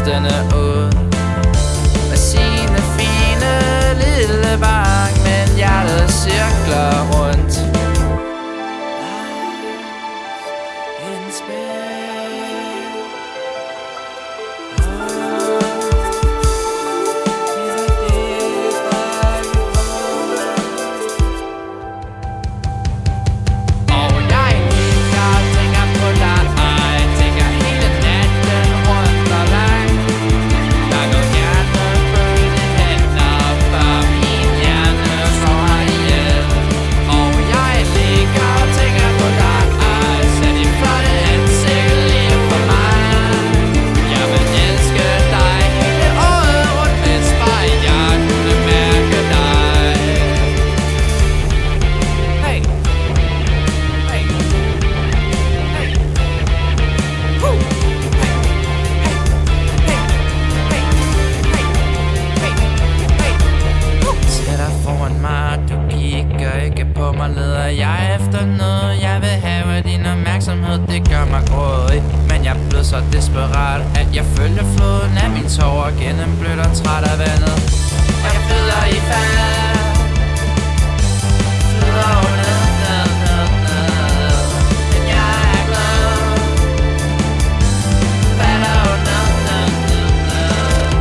listene ud med sine fine lille bang, men hjertet cirkler rundt. En spil. Leder jeg efter noget, jeg vil have din opmærksomhed, det gør mig grådig. Men jeg blev så desperat, at jeg følger floden af min tårer gennemblødt og træt af vandet. Jeg flyder i fald, flyder ned, ned, ned, ned. Men jeg er glad, falder ned, ned, ned, ned.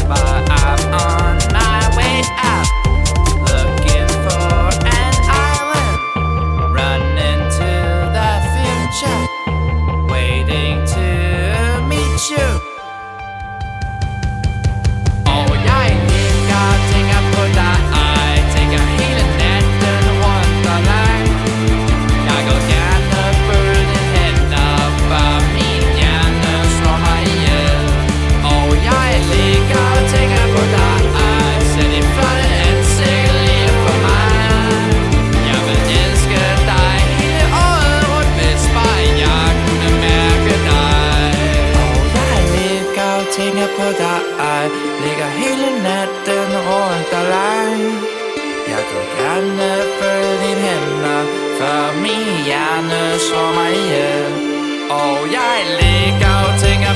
But I'm on my way up, looking for an island, running to the future, waiting to meet you. Og jeg ligger og tænker på dig, tænker hele natten rundt og langt. Jeg går gerne følge dine hænder, for min hjerne slår mig ihjel. Og jeg ligger og tænker på dig, ser dit flotte ansigt lige for mig. Jeg vil elske dig hele året rundt, hvis bare jeg kunne mærke dig. Og jeg ligger og tænker på dig, ligger hele natten rundt og langt. Jeg går gerne følge dine hænder, for min hjerne slår mig ihjel. Og jeg ligger og tænker